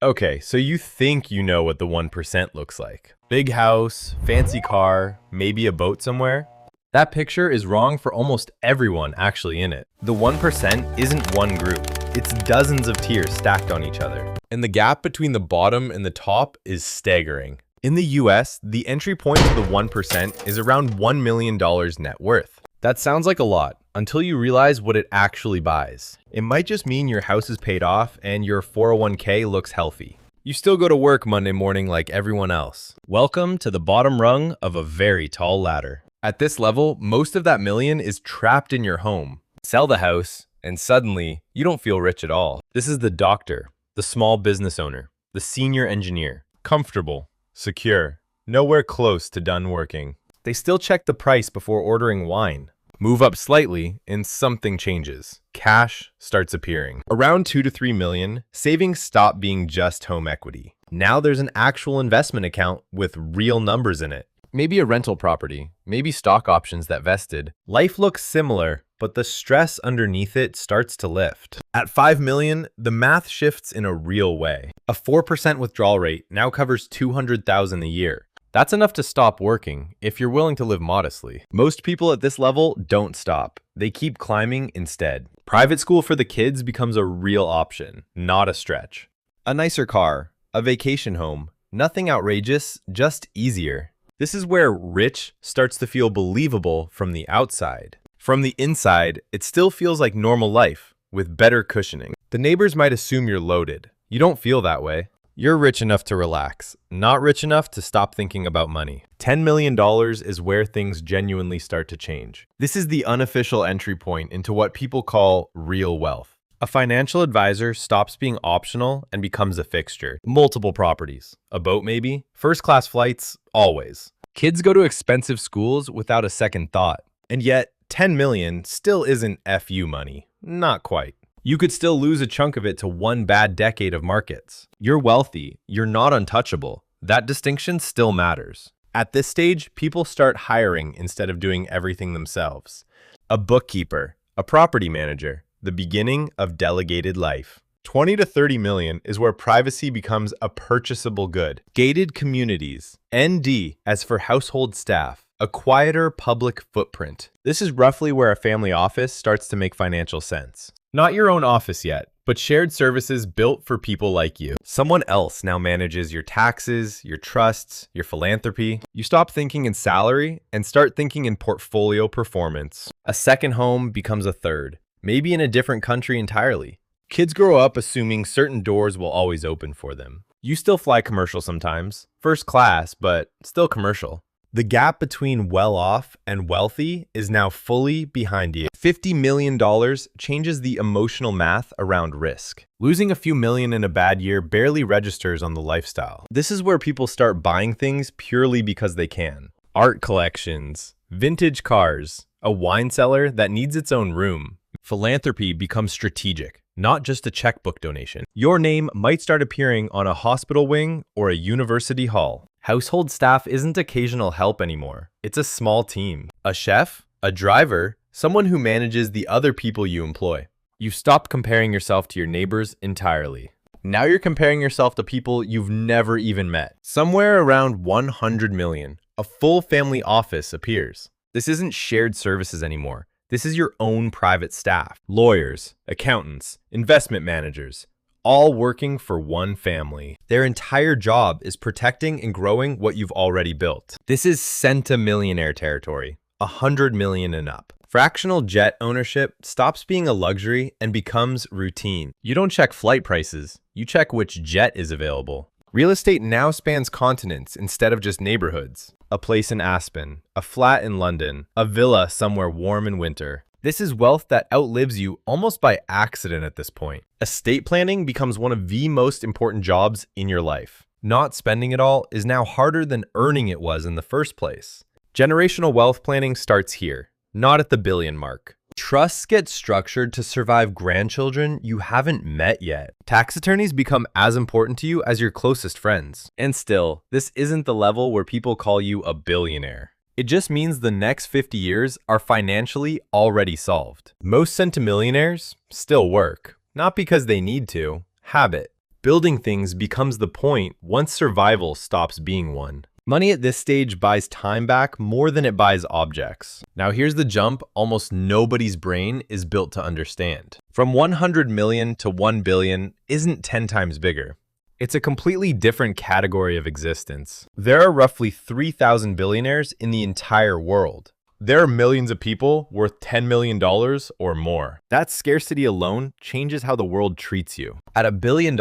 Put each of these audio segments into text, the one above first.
Okay, so you think you know what the 1% looks like. Big house, fancy car, maybe a boat somewhere. That picture is wrong for almost everyone actually in it. The 1% isn't one group. It's dozens of tiers stacked on each other. And the gap between the bottom and the top is staggering. In the US, the entry point to the 1% is around $1 million net worth. That sounds like a lot until you realize what it actually buys. It might just mean your house is paid off and your 401k looks healthy. You still go to work Monday morning like everyone else. Welcome to the bottom rung of a very tall ladder. At this level, most of that million is trapped in your home. Sell the house, and suddenly, you don't feel rich at all. This is the doctor, the small business owner, the senior engineer. Comfortable, secure, nowhere close to done working. They still check the price before ordering wine. Move up slightly, and something changes. Cash starts appearing. Around 2 to 3 million, savings stop being just home equity. Now there's an actual investment account with real numbers in it. Maybe a rental property, maybe stock options that vested. Life looks similar, but the stress underneath it starts to lift. At 5 million, the math shifts in a real way. A 4% withdrawal rate now covers $200,000 a year. That's enough to stop working if you're willing to live modestly. Most people at this level don't stop. They keep climbing instead. Private school for the kids becomes a real option, not a stretch. A nicer car, a vacation home, nothing outrageous, just easier. This is where rich starts to feel believable from the outside. From the inside, it still feels like normal life, with better cushioning. The neighbors might assume you're loaded. You don't feel that way. You're rich enough to relax, not rich enough to stop thinking about money. $10 million is where things genuinely start to change. This is the unofficial entry point into what people call real wealth. A financial advisor stops being optional and becomes a fixture. Multiple properties, a boat maybe, first-class flights, always. Kids go to expensive schools without a second thought. And yet, 10 million still isn't FU money. Not quite. You could still lose a chunk of it to one bad decade of markets. You're wealthy, you're not untouchable. That distinction still matters. At this stage, people start hiring instead of doing everything themselves. A bookkeeper, a property manager, the beginning of delegated life. 20 to 30 million is where privacy becomes a purchasable good. Gated communities, ND, as for household staff. A quieter public footprint. This is roughly where a family office starts to make financial sense. Not your own office yet, but shared services built for people like you. Someone else now manages your taxes, your trusts, your philanthropy. You stop thinking in salary and start thinking in portfolio performance. A second home becomes a third, maybe in a different country entirely. Kids grow up assuming certain doors will always open for them. You still fly commercial sometimes, first class, but still commercial. The gap between well-off and wealthy is now fully behind you. $50 million changes the emotional math around risk. Losing a few million in a bad year barely registers on the lifestyle. This is where people start buying things purely because they can. Art collections, vintage cars, a wine cellar that needs its own room. Philanthropy becomes strategic, not just a checkbook donation. Your name might start appearing on a hospital wing or a university hall. Household staff isn't occasional help anymore. It's a small team. A chef, a driver, someone who manages the other people you employ. You stopped comparing yourself to your neighbors entirely. Now you're comparing yourself to people you've never even met. Somewhere around 100 million, a full family office appears. This isn't shared services anymore. This is your own private staff. Lawyers, accountants, investment managers, all working for one family. Their entire job is protecting and growing what you've already built. This is centimillionaire territory, 100 million and up. Fractional jet ownership stops being a luxury and becomes routine. You don't check flight prices, you check which jet is available. Real estate now spans continents instead of just neighborhoods. A place in Aspen, a flat in London, a villa somewhere warm in winter. This is wealth that outlives you almost by accident at this point. Estate planning becomes one of the most important jobs in your life. Not spending it all is now harder than earning it was in the first place. Generational wealth planning starts here, not at the billion mark. Trusts get structured to survive grandchildren you haven't met yet. Tax attorneys become as important to you as your closest friends. And still, this isn't the level where people call you a billionaire. It just means the next 50 years are financially already solved. Most centimillionaires still work, not because they need to, habit. Building things becomes the point once survival stops being one. Money at this stage buys time back more than it buys objects. Now here's the jump almost nobody's brain is built to understand. From 100 million to 1 billion isn't 10 times bigger. It's a completely different category of existence. There are roughly 3,000 billionaires in the entire world. There are millions of people worth $10 million or more. That scarcity alone changes how the world treats you. At $1 billion,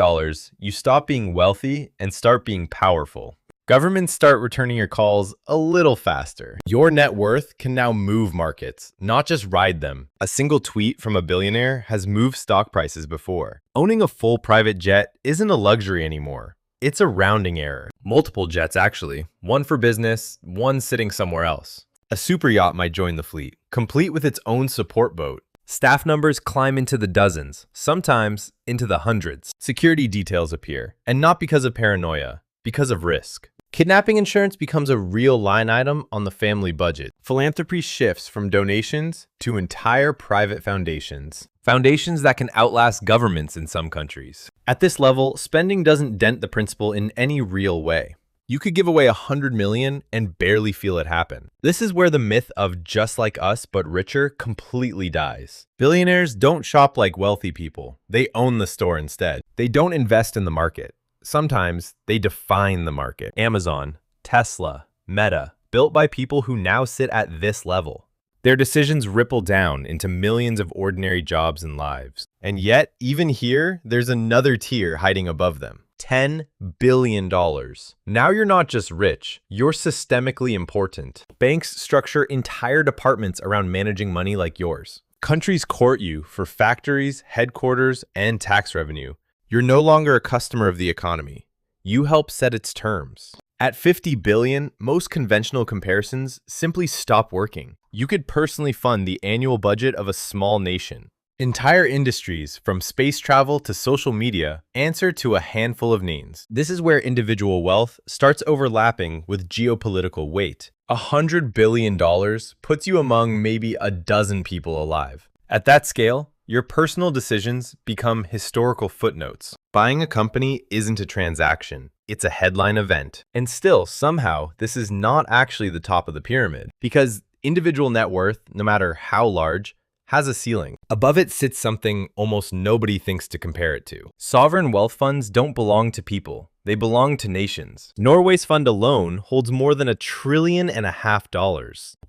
you stop being wealthy and start being powerful. Governments start returning your calls a little faster. Your net worth can now move markets, not just ride them. A single tweet from a billionaire has moved stock prices before. Owning a full private jet isn't a luxury anymore. It's a rounding error. Multiple jets, actually. One for business, one sitting somewhere else. A super yacht might join the fleet, complete with its own support boat. Staff numbers climb into the dozens, sometimes into the hundreds. Security details appear, and not because of paranoia, because of risk. Kidnapping insurance becomes a real line item on the family budget. Philanthropy shifts from donations to entire private foundations. Foundations that can outlast governments in some countries. At this level, spending doesn't dent the principle in any real way. You could give away 100 million and barely feel it happen. This is where the myth of just like us but richer completely dies. Billionaires don't shop like wealthy people. They own the store instead. They don't invest in the market. Sometimes they define the market. Amazon, Tesla, Meta, built by people who now sit at this level. Their decisions ripple down into millions of ordinary jobs and lives. And yet, even here, there's another tier hiding above them. $10 billion. Now you're not just rich, you're systemically important. Banks structure entire departments around managing money like yours. Countries court you for factories, headquarters, and tax revenue. You're no longer a customer of the economy. You help set its terms. At 50 billion, most conventional comparisons simply stop working. You could personally fund the annual budget of a small nation. Entire industries, from space travel to social media, answer to a handful of names. This is where individual wealth starts overlapping with geopolitical weight. $100 billion puts you among maybe a dozen people alive. At that scale, your personal decisions become historical footnotes. Buying a company isn't a transaction, it's a headline event. And still, somehow, this is not actually the top of the pyramid, because individual net worth, no matter how large, has a ceiling. Above it sits something almost nobody thinks to compare it to. Sovereign wealth funds don't belong to people. They belong to nations. Norway's fund alone holds more than $1.5 trillion.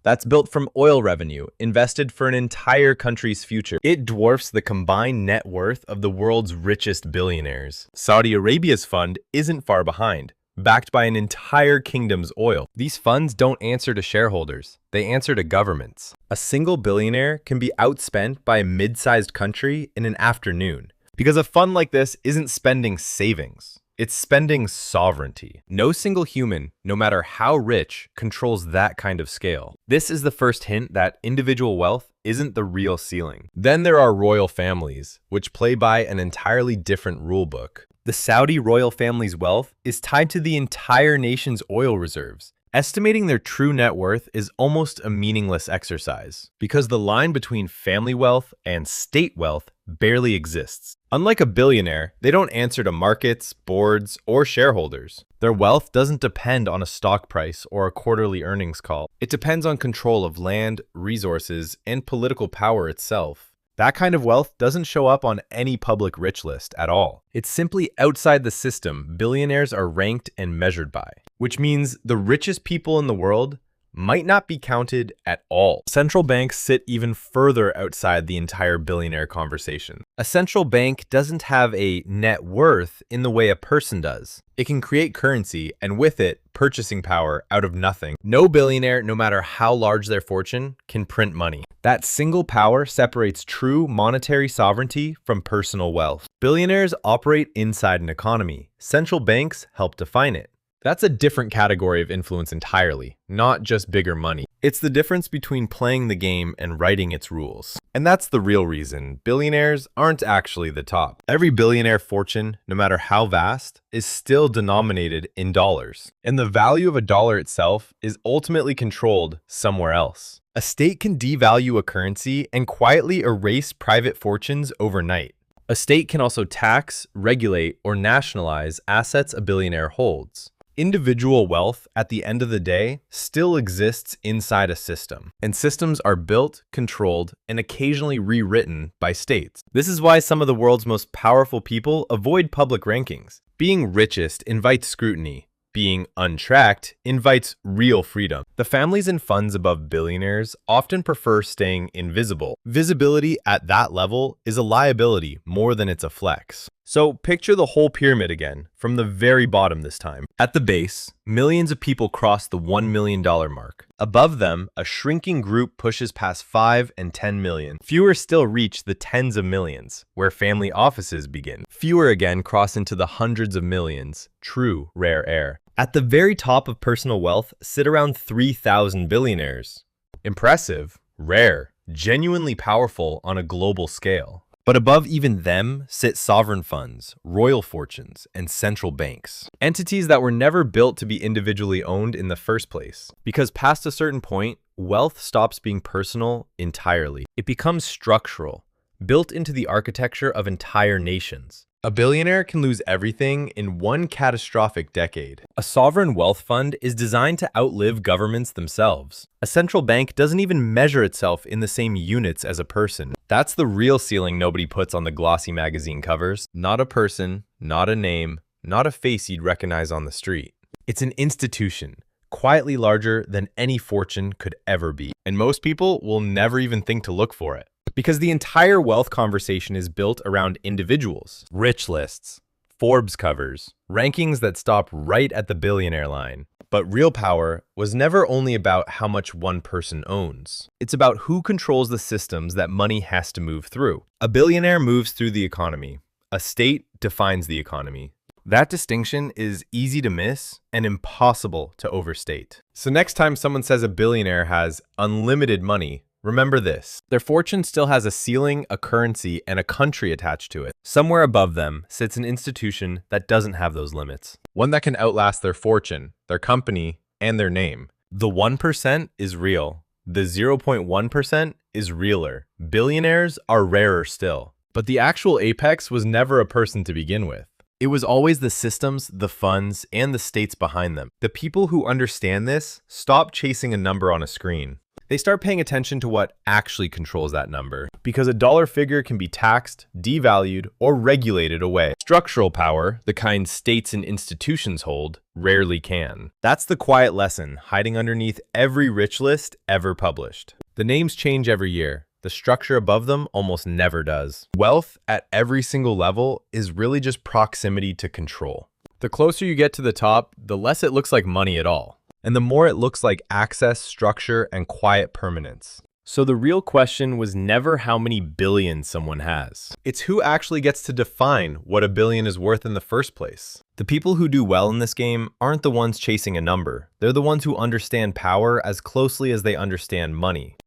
That's built from oil revenue, invested for an entire country's future. It dwarfs the combined net worth of the world's richest billionaires. Saudi Arabia's fund isn't far behind, backed by an entire kingdom's oil. These funds don't answer to shareholders, they answer to governments. A single billionaire can be outspent by a mid-sized country in an afternoon, because a fund like this isn't spending savings. It's spending sovereignty. No single human, no matter how rich, controls that kind of scale. This is the first hint that individual wealth isn't the real ceiling. Then there are royal families, which play by an entirely different rulebook. The Saudi royal family's wealth is tied to the entire nation's oil reserves. Estimating their true net worth is almost a meaningless exercise, because the line between family wealth and state wealth barely exists. Unlike a billionaire, they don't answer to markets, boards, or shareholders. Their wealth doesn't depend on a stock price or a quarterly earnings call. It depends on control of land, resources, and political power itself. That kind of wealth doesn't show up on any public rich list at all. It's simply outside the system billionaires are ranked and measured by, which means the richest people in the world might not be counted at all. Central banks sit even further outside the entire billionaire conversation. A central bank doesn't have a net worth in the way a person does. It can create currency and with it, purchasing power out of nothing. No billionaire, no matter how large their fortune, can print money. That single power separates true monetary sovereignty from personal wealth. Billionaires operate inside an economy. Central banks help define it. That's a different category of influence entirely, not just bigger money. It's the difference between playing the game and writing its rules. And that's the real reason billionaires aren't actually the top. Every billionaire fortune, no matter how vast, is still denominated in dollars. And the value of a dollar itself is ultimately controlled somewhere else. A state can devalue a currency and quietly erase private fortunes overnight. A state can also tax, regulate, or nationalize assets a billionaire holds. Individual wealth, at the end of the day, still exists inside a system, and systems are built, controlled, and occasionally rewritten by states. This is why some of the world's most powerful people avoid public rankings. Being richest invites scrutiny. Being untracked invites real freedom. The families and funds above billionaires often prefer staying invisible. Visibility at that level is a liability more than it's a flex. So picture the whole pyramid again, from the very bottom this time. At the base, millions of people cross the $1 million mark. Above them, a shrinking group pushes past 5 and 10 million. Fewer still reach the tens of millions, where family offices begin. Fewer again cross into the hundreds of millions, true rare air. At the very top of personal wealth sit around 3,000 billionaires. Impressive, rare, genuinely powerful on a global scale. But above even them sit sovereign funds, royal fortunes, and central banks. Entities that were never built to be individually owned in the first place. Because past a certain point, wealth stops being personal entirely. It becomes structural, built into the architecture of entire nations. A billionaire can lose everything in one catastrophic decade. A sovereign wealth fund is designed to outlive governments themselves. A central bank doesn't even measure itself in the same units as a person. That's the real ceiling nobody puts on the glossy magazine covers. Not a person, not a name, not a face you'd recognize on the street. It's an institution, quietly larger than any fortune could ever be. And most people will never even think to look for it. Because the entire wealth conversation is built around individuals. Rich lists, Forbes covers, rankings that stop right at the billionaire line. But real power was never only about how much one person owns. It's about who controls the systems that money has to move through. A billionaire moves through the economy. A state defines the economy. That distinction is easy to miss and impossible to overstate. So next time someone says a billionaire has unlimited money, remember this: their fortune still has a ceiling, a currency, and a country attached to it. Somewhere above them sits an institution that doesn't have those limits. One that can outlast their fortune, their company, and their name. The 1% is real. The 0.1% is realer. Billionaires are rarer still. But the actual apex was never a person to begin with. It was always the systems, the funds, and the states behind them. The people who understand this stop chasing a number on a screen. They start paying attention to what actually controls that number, because a dollar figure can be taxed, devalued, or regulated away. Structural power, the kind states and institutions hold, rarely can. That's the quiet lesson hiding underneath every rich list ever published. The names change every year. The structure above them almost never does. Wealth at every single level is really just proximity to control. The closer you get to the top, the less it looks like money at all. And the more it looks like access, structure, and quiet permanence. So the real question was never how many billions someone has. It's who actually gets to define what a billion is worth in the first place. The people who do well in this game aren't the ones chasing a number. They're the ones who understand power as closely as they understand money.